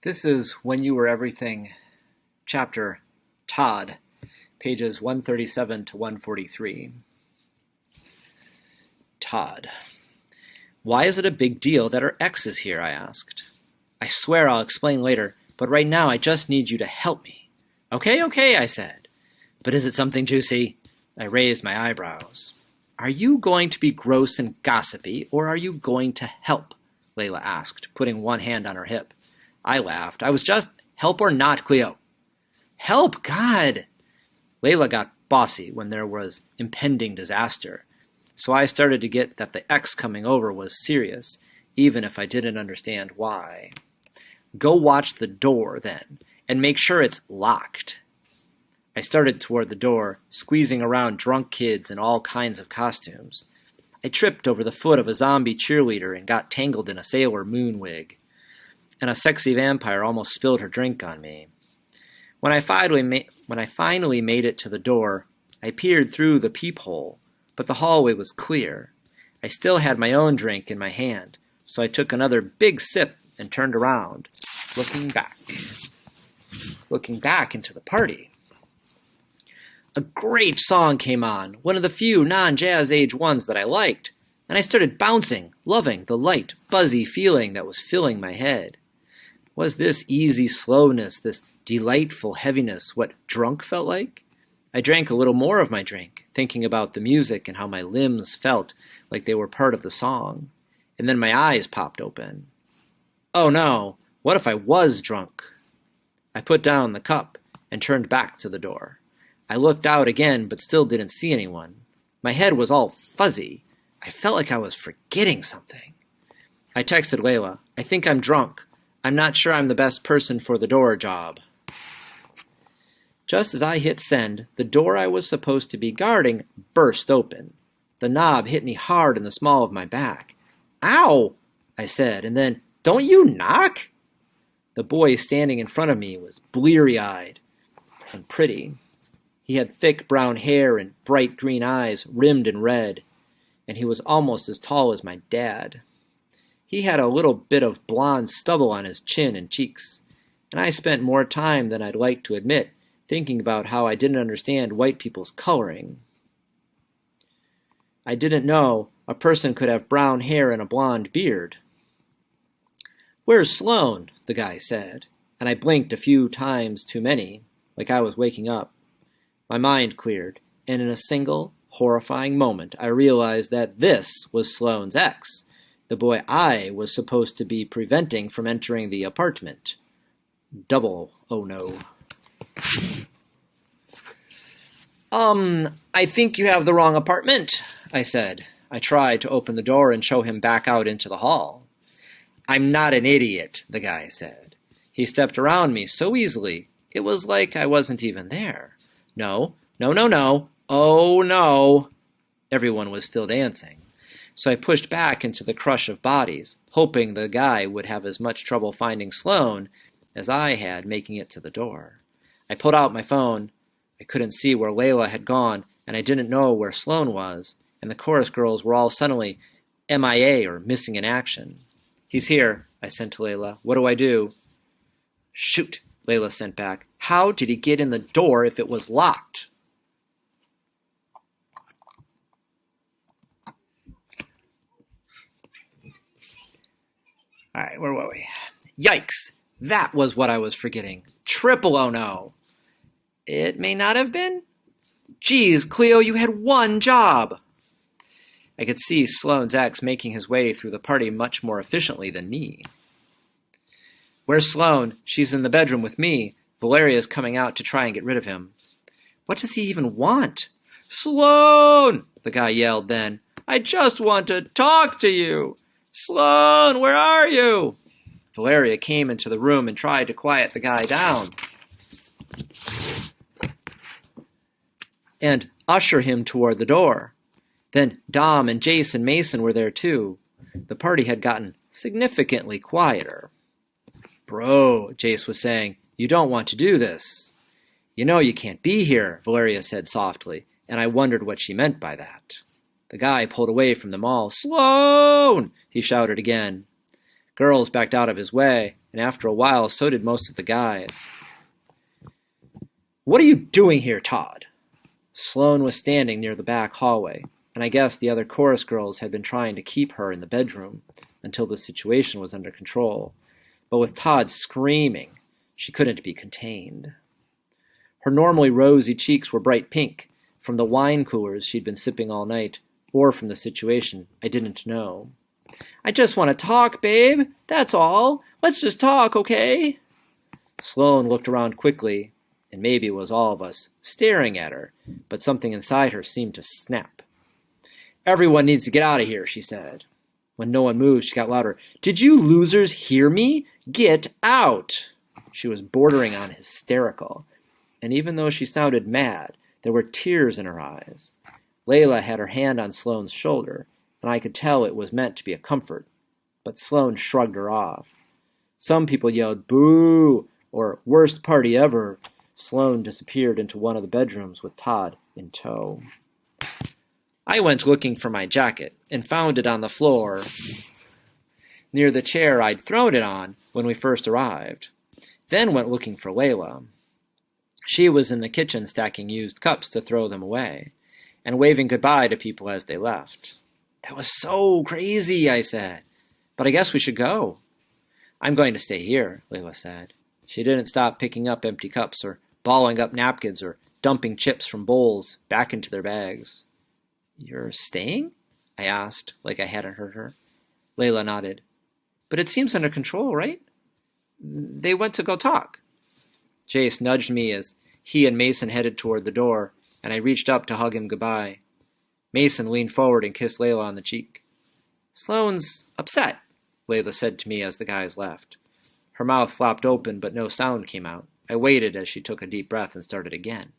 This is When You Were Everything, chapter Todd, pages 137 to 143. Todd. Why is it a big deal that our ex is here? I asked. I swear I'll explain later, but right now I just need you to help me. Okay, I said. But is it something juicy? I raised my eyebrows. Are you going to be gross and gossipy, or are you going to help? Layla asked, putting one hand on her hip. I laughed. I was just, help or not, Cleo? Help, God! Layla got bossy when there was impending disaster, so I started to get that the ex coming over was serious, even if I didn't understand why. Go watch the door, then, and make sure it's locked. I started toward the door, squeezing around drunk kids in all kinds of costumes. I tripped over the foot of a zombie cheerleader and got tangled in a Sailor Moon wig. And a sexy vampire almost spilled her drink on me. When I finally made it to the door, I peered through the peephole, but the hallway was clear. I still had my own drink in my hand, so I took another big sip and turned around, looking back into the party. A great song came on, one of the few non-jazz age ones that I liked, and I started bouncing, loving the light, buzzy feeling that was filling my head. Was this easy slowness, this delightful heaviness, what drunk felt like? I drank a little more of my drink, thinking about the music and how my limbs felt like they were part of the song. And then my eyes popped open. Oh no, what if I was drunk? I put down the cup and turned back to the door. I looked out again, but still didn't see anyone. My head was all fuzzy. I felt like I was forgetting something. I texted Layla, I think I'm drunk. I'm not sure I'm the best person for the door job. Just as I hit send, the door I was supposed to be guarding burst open. The knob hit me hard in the small of my back. Ow! I said, and then, don't you knock? The boy standing in front of me was bleary-eyed and pretty. He had thick brown hair and bright green eyes rimmed in red, and he was almost as tall as my dad. He had a little bit of blonde stubble on his chin and cheeks, and I spent more time than I'd like to admit thinking about how I didn't understand white people's coloring. I didn't know a person could have brown hair and a blonde beard. Where's Sloan? The guy said, and I blinked a few times too many, like I was waking up. My mind cleared, and in a single, horrifying moment I realized that this was Sloan's ex, the boy I was supposed to be preventing from entering the apartment. Double oh no. I think you have the wrong apartment, I said. I tried to open the door and show him back out into the hall. I'm not an idiot, the guy said. He stepped around me so easily, it was like I wasn't even there. No. Oh, no. Everyone was still dancing. So I pushed back into the crush of bodies, hoping the guy would have as much trouble finding Sloan as I had making it to the door. I pulled out my phone. I couldn't see where Layla had gone, and I didn't know where Sloan was, and the chorus girls were all suddenly MIA or missing in action. He's here, I sent to Layla. What do I do? Shoot, Layla sent back. How did he get in the door if it was locked? All right, where were we? Yikes! That was what I was forgetting. Triple oh no. It may not have been. Geez, Cleo, you had one job. I could see Sloan's ex making his way through the party much more efficiently than me. Where's Sloan? She's in the bedroom with me. Valeria's coming out to try and get rid of him. What does he even want? Sloan! The guy yelled then. I just want to talk to you. Sloan, where are you? Valeria came into the room and tried to quiet the guy down and usher him toward the door. Then Dom and Jace and Mason were there too. The party had gotten significantly quieter. Bro, Jace was saying, you don't want to do this. You know you can't be here, Valeria said softly, and I wondered what she meant by that. The guy pulled away from them all. Sloan! He shouted again. Girls backed out of his way, and after a while, so did most of the guys. "What are you doing here, Todd?" Sloane was standing near the back hallway, and I guess the other chorus girls had been trying to keep her in the bedroom until the situation was under control. But with Todd screaming, she couldn't be contained. Her normally rosy cheeks were bright pink, from the wine coolers she'd been sipping all night, or from the situation, I didn't know. "I just want to talk, babe. That's all. Let's just talk, okay?" Sloane looked around quickly, and maybe it was all of us staring at her, but something inside her seemed to snap. "Everyone needs to get out of here," she said. When no one moved, she got louder. "Did you losers hear me? Get out!" She was bordering on hysterical, and even though she sounded mad, there were tears in her eyes. Layla had her hand on Sloane's shoulder, and I could tell it was meant to be a comfort, but Sloane shrugged her off. Some people yelled, "Boo!" or "Worst party ever." Sloane disappeared into one of the bedrooms with Todd in tow. I went looking for my jacket and found it on the floor near the chair I'd thrown it on when we first arrived. Then went looking for Layla. She was in the kitchen stacking used cups to throw them away and waving goodbye to people as they left. "That was so crazy," I said. "But I guess we should go." "I'm going to stay here," Layla said. She didn't stop picking up empty cups or balling up napkins or dumping chips from bowls back into their bags. "You're staying?" I asked, like I hadn't heard her. Layla nodded. "But it seems under control, right?" "They went to go talk." Jace nudged me as he and Mason headed toward the door, and I reached up to hug him goodbye. Mason leaned forward and kissed Layla on the cheek. "Sloane's upset," Layla said to me as the guys left. Her mouth flopped open, but no sound came out. I waited as she took a deep breath and started again.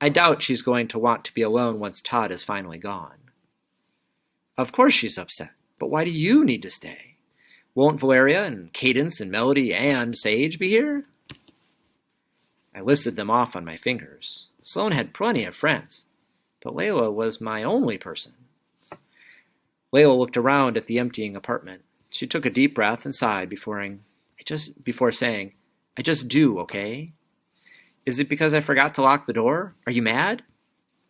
"I doubt she's going to want to be alone once Todd is finally gone." "Of course she's upset, but why do you need to stay? Won't Valeria and Cadence and Melody and Sage be here?" I listed them off on my fingers. Sloane had plenty of friends, but Layla was my only person. Layla looked around at the emptying apartment. She took a deep breath and sighed before saying, "I just do, okay? Is it because I forgot to lock the door? Are you mad?"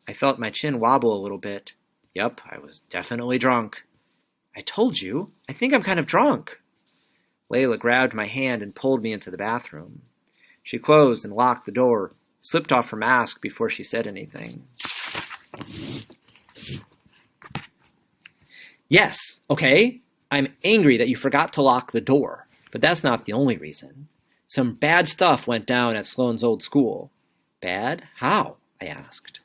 I felt my chin wobble a little bit. Yep, I was definitely drunk. "I told you, I think I'm kind of drunk." Layla grabbed my hand and pulled me into the bathroom. She closed and locked the door, slipped off her mask before she said anything. "Yes, okay? I'm angry that you forgot to lock the door, but that's not the only reason. Some bad stuff went down at Sloane's old school." "Bad? How?" I asked.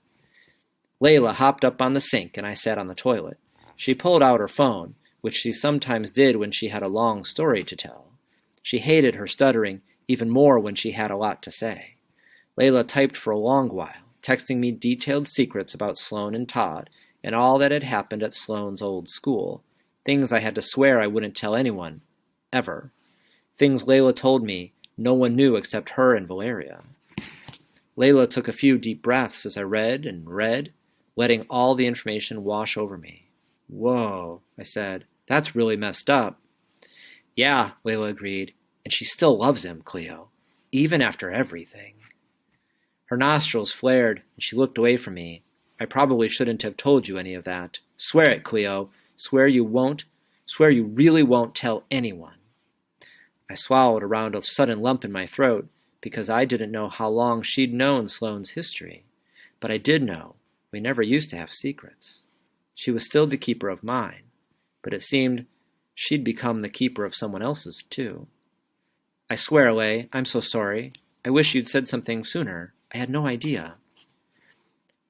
Layla hopped up on the sink and I sat on the toilet. She pulled out her phone, which she sometimes did when she had a long story to tell. She hated her stuttering even more when she had a lot to say. Layla typed for a long while, texting me detailed secrets about Sloane and Todd and all that had happened at Sloane's old school, things I had to swear I wouldn't tell anyone, ever. Things Layla told me no one knew except her and Valeria. Layla took a few deep breaths as I read and read, letting all the information wash over me. "Whoa," I said. "That's really messed up." "Yeah," Layla agreed, "and she still loves him, Cleo, even after everything." Her nostrils flared, and she looked away from me. "I probably shouldn't have told you any of that. Swear it, Cleo. Swear you won't. Swear you really won't tell anyone." I swallowed around a sudden lump in my throat because I didn't know how long she'd known Sloane's history. But I did know we never used to have secrets. She was still the keeper of mine, but it seemed she'd become the keeper of someone else's, too. "I swear, Lay, I'm so sorry. I wish you'd said something sooner. I had no idea."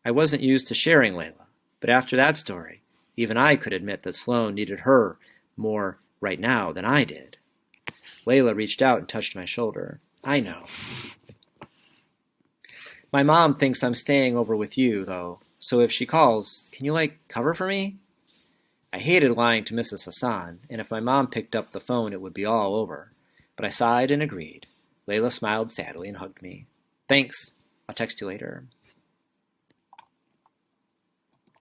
I wasn't used to sharing Layla, but after that story, even I could admit that Sloane needed her more right now than I did. Layla reached out and touched my shoulder. "I know. My mom thinks I'm staying over with you, though, so if she calls, can you, cover for me?" I hated lying to Mrs. Hassan, and if my mom picked up the phone, it would be all over. But I sighed and agreed. Layla smiled sadly and hugged me. "Thanks. I'll text you later."